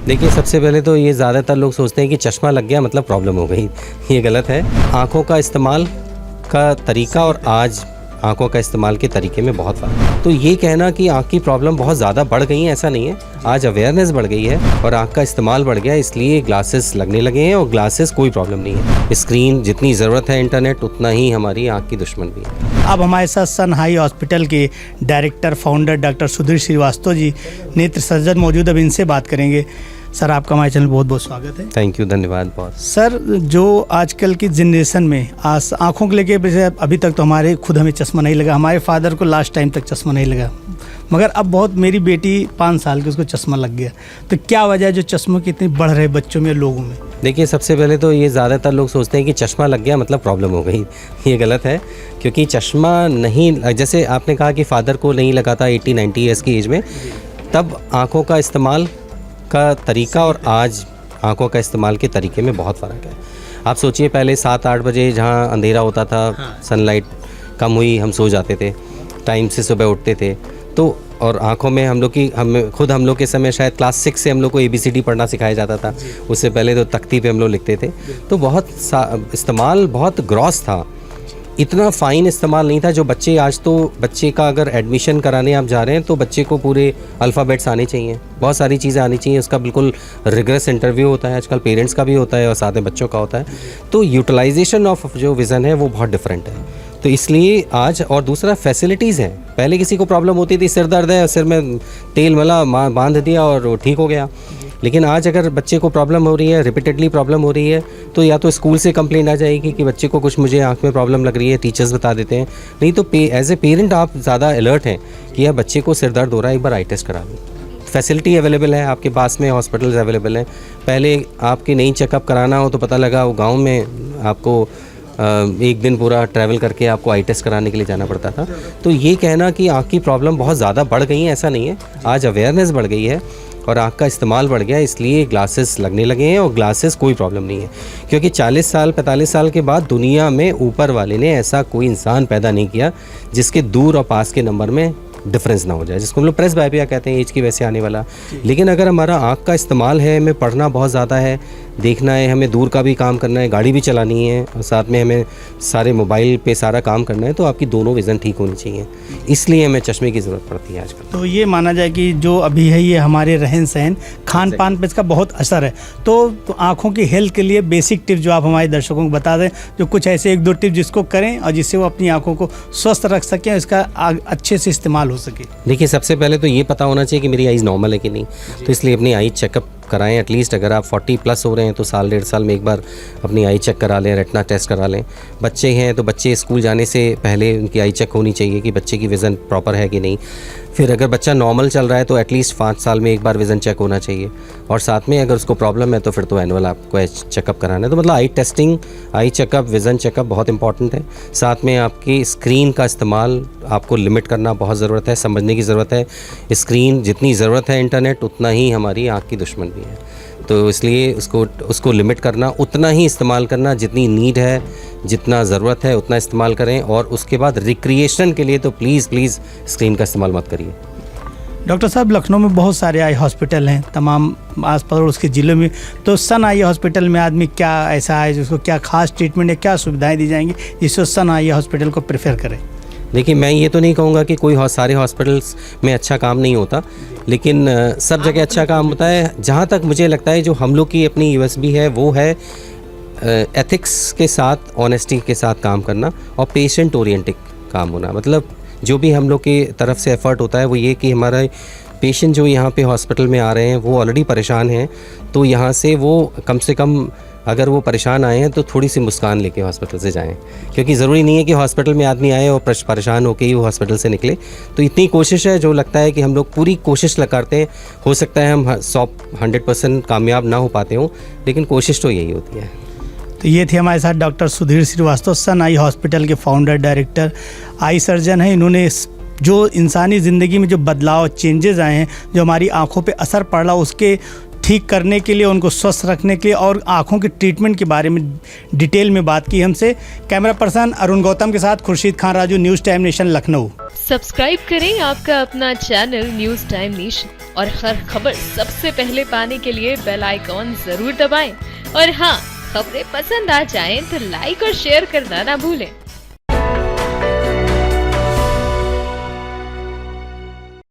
देखिए, सबसे पहले तो ये ज़्यादातर लोग सोचते हैं कि चश्मा लग गया मतलब प्रॉब्लम हो गई। ये गलत है। आँखों का इस्तेमाल का तरीका और आज आँखों का इस्तेमाल के तरीके में बहुत फ़र्क है। तो ये कहना कि आँख की प्रॉब्लम बहुत ज़्यादा बढ़ गई है, ऐसा नहीं है। आज अवेयरनेस बढ़ गई है और आँख का इस्तेमाल बढ़ गया, इसलिए ग्लासेस लगने लगे हैं और ग्लासेस कोई प्रॉब्लम नहीं है। स्क्रीन जितनी ज़रूरत है इंटरनेट, उतना ही हमारी आँख की दुश्मन भी है। अब हमारे साथ सन आई हॉस्पिटल के director founder doctor Sudhir Srivastava ji, नेत्र सर्जन मौजूद। अब इनसे बात करेंगे। सर, आपका हमारे चैनल बहुत बहुत स्वागत है। थैंक यू, धन्यवाद बहुत। सर, जो आजकल की जनरेशन में आँखों को लेके अभी तक तो हमें चश्मा नहीं लगा, हमारे फादर को लास्ट टाइम तक चश्मा नहीं लगा, मगर अब बहुत मेरी बेटी 5 साल की, उसको चश्मा लग गया। तो क्या वजह है जो चश्मों की इतनी बढ़ रहे बच्चों में, लोगों में? देखिए, सबसे पहले तो ये ज़्यादातर लोग सोचते हैं कि चश्मा लग गया मतलब प्रॉब्लम हो गई। ये गलत है, क्योंकि चश्मा नहीं, जैसे आपने कहा कि फ़ादर को नहीं लगा था 80-90 ईयर्स की एज में, तब आँखों का इस्तेमाल का तरीका और आज आँखों का इस्तेमाल के तरीके में बहुत फ़र्क है। आप सोचिए, पहले 7-8 बजे जहाँ अंधेरा होता था, सनलाइट कम हुई, हम सो जाते थे, टाइम से सुबह उठते थे, तो और आँखों में हम लोग के समय शायद क्लास 6 से हम लोग को ABCD पढ़ना सिखाया जाता था। उससे पहले तो तख्ती पे हम लोग लिखते थे। तो बहुत इस्तेमाल बहुत ग्रॉस था, इतना फ़ाइन इस्तेमाल नहीं था जो बच्चे आज। तो बच्चे का अगर एडमिशन कराने आप जा रहे हैं तो बच्चे को पूरे अल्फ़ाबेट्स आने चाहिए, बहुत सारी चीज़ें आनी चाहिए। उसका बिल्कुल रिगरस इंटरव्यू होता है, आजकल पेरेंट्स का भी होता है और साथ में बच्चों का होता है। तो यूटिलाइजेशन ऑफ जो विज़न है वो बहुत डिफरेंट है। तो इसलिए आज, और दूसरा फैसिलिटीज़ हैं। पहले किसी को प्रॉब्लम होती थी, सिर दर्द है, सिर में तेल मला बांध दिया और वो ठीक हो गया। लेकिन आज अगर बच्चे को प्रॉब्लम हो रही है, रिपीटेडली प्रॉब्लम हो रही है, तो या तो स्कूल से कंप्लेंट आ जाएगी कि बच्चे को कुछ मुझे आंख में प्रॉब्लम लग रही है, टीचर्स बता देते हैं। नहीं तो एज ए पेरेंट आप ज़्यादा अलर्ट हैं कि यार बच्चे को सिर दर्द हो रहा है, एक बार आई टेस्ट करा लो। फैसिलिटी अवेलेबल है आपके पास में, हॉस्पिटल्स अवेलेबल हैं। पहले आपके नहीं चेकअप कराना हो तो पता लगा वो गाँव में आपको एक दिन पूरा ट्रैवल करके आपको आई टेस्ट कराने के लिए जाना पड़ता था। तो ये कहना कि आँख की प्रॉब्लम बहुत ज़्यादा बढ़ गई है, ऐसा नहीं है। आज अवेयरनेस बढ़ गई है और आँख का इस्तेमाल बढ़ गया, इसलिए ग्लासेस लगने लगे हैं और ग्लासेस कोई प्रॉब्लम नहीं है। क्योंकि 40 साल 45 साल के बाद दुनिया में ऊपर वाले ने ऐसा कोई इंसान पैदा नहीं किया जिसके दूर और पास के नंबर में डिफरेंस ना हो जाए, जिसको हम लोग प्रेस बायोपिया कहते हैं, एज की वजह से आने वाला। लेकिन अगर हमारा आँख का इस्तेमाल है, हमें पढ़ना बहुत ज़्यादा है, देखना है, हमें दूर का भी काम करना है, गाड़ी भी चलानी है और साथ में हमें सारे मोबाइल पे सारा काम करना है, तो आपकी दोनों विज़न ठीक होनी चाहिए। इसलिए हमें चश्मे की ज़रूरत पड़ती है आजकल। तो ये माना जाए कि जो अभी है ये हमारे रहन सहन, खान पान पे इसका बहुत असर है। तो आँखों की हेल्थ के लिए बेसिक टिप्स जो आप हमारे दर्शकों को बता दें, जो कुछ ऐसे 1-2 टिप्स जिसको करें और जिससे वो अपनी आँखों को स्वस्थ रख सकें और इसका अच्छे से इस्तेमाल हो सके। देखिए, सबसे पहले तो ये पता होना चाहिए कि मेरी आईज़ नॉर्मल है कि नहीं, तो इसलिए अपनी आई चेकअप कराएं। एटलीस्ट अगर आप 40+ हो रहे हैं तो साल 1.5 साल में एक बार अपनी आई चेक करा लें, रेटिना टेस्ट करा लें। बच्चे हैं तो बच्चे स्कूल जाने से पहले उनकी आई चेक होनी चाहिए कि बच्चे की विज़न प्रॉपर है कि नहीं। फिर अगर बच्चा नॉर्मल चल रहा है तो एटलीस्ट 5 साल में एक बार विज़न चेक होना चाहिए। और साथ में अगर उसको प्रॉब्लम है तो फिर तो एनुअल आपको चेकअप कराना है। तो मतलब eye testing, eye checkup, vision checkup बहुत इंपॉर्टेंट है। साथ में आपकी स्क्रीन का इस्तेमाल आपको लिमिट करना बहुत ज़रूरत है, समझने की ज़रूरत है। स्क्रीन जितनी ज़रूरत है इंटरनेट, उतना ही हमारी आँख की दुश्मन भी है। तो इसलिए उसको लिमिट करना, उतना ही इस्तेमाल करना, जितनी नीड है, जितना ज़रूरत है उतना इस्तेमाल करें। और उसके बाद रिक्रिएशन के लिए तो प्लीज़ स्क्रीन का इस्तेमाल मत करिए। डॉक्टर साहब, लखनऊ में बहुत सारे आई हॉस्पिटल हैं, तमाम आस पड़ोस के ज़िलों में। तो सन आई हॉस्पिटल में आदमी क्या ऐसा है जिसको क्या खास ट्रीटमेंट या क्या सुविधाएँ दी जाएंगी जिससे सन आई हॉस्पिटल को प्रेफर करें? देखिए, मैं ये तो नहीं कहूँगा कि सारे हॉस्पिटल्स में अच्छा काम नहीं होता, लेकिन सब जगह अच्छा काम होता है। जहाँ तक मुझे लगता है जो हम लोग की अपनी USB है वो है एथिक्स के साथ, ऑनेस्टी के साथ काम करना और पेशेंट ओरिएंटेड काम होना। मतलब जो भी हम लोग की तरफ से एफ़र्ट होता है वो ये कि हमारा पेशेंट जो यहाँ पे हॉस्पिटल में आ रहे हैं वो ऑलरेडी परेशान हैं, तो यहाँ से वो कम से कम अगर वो परेशान आए हैं तो थोड़ी सी मुस्कान लेके हॉस्पिटल से जाएं, क्योंकि ज़रूरी नहीं है कि हॉस्पिटल में आदमी आए और परेशान होकर ही वो हॉस्पिटल से निकले। तो इतनी कोशिश है, जो लगता है कि हम लोग पूरी कोशिश करते हैं। हो सकता है हम 100% कामयाब ना हो पाते हों, लेकिन कोशिश तो यही होती है। तो ये थे हमारे साथ डॉक्टर सुधीर श्रीवास्तव, सन आई हॉस्पिटल के फाउंडर डायरेक्टर, आई सर्जन हैं। इन्होंने जो इंसानी ज़िंदगी में जो बदलाव, चेंजेस आए हैं, जो हमारी आँखों पे असर पड़ रहा, उसके ठीक करने के लिए, उनको स्वस्थ रखने के लिए और आँखों के ट्रीटमेंट के बारे में डिटेल में बात की हमसे। कैमरा पर्सन अरुण गौतम के साथ Khurshid Khan Raju, news time nation, Lucknow. Subscribe करें आपका अपना चैनल न्यूज़ टाइम नेशन और हर खबर सबसे पहले पाने के लिए बेल आइकॉन जरूर दबाएं। और हाँ, खबरें पसंद आ जाएं तो लाइक और शेयर करना ना भूलें।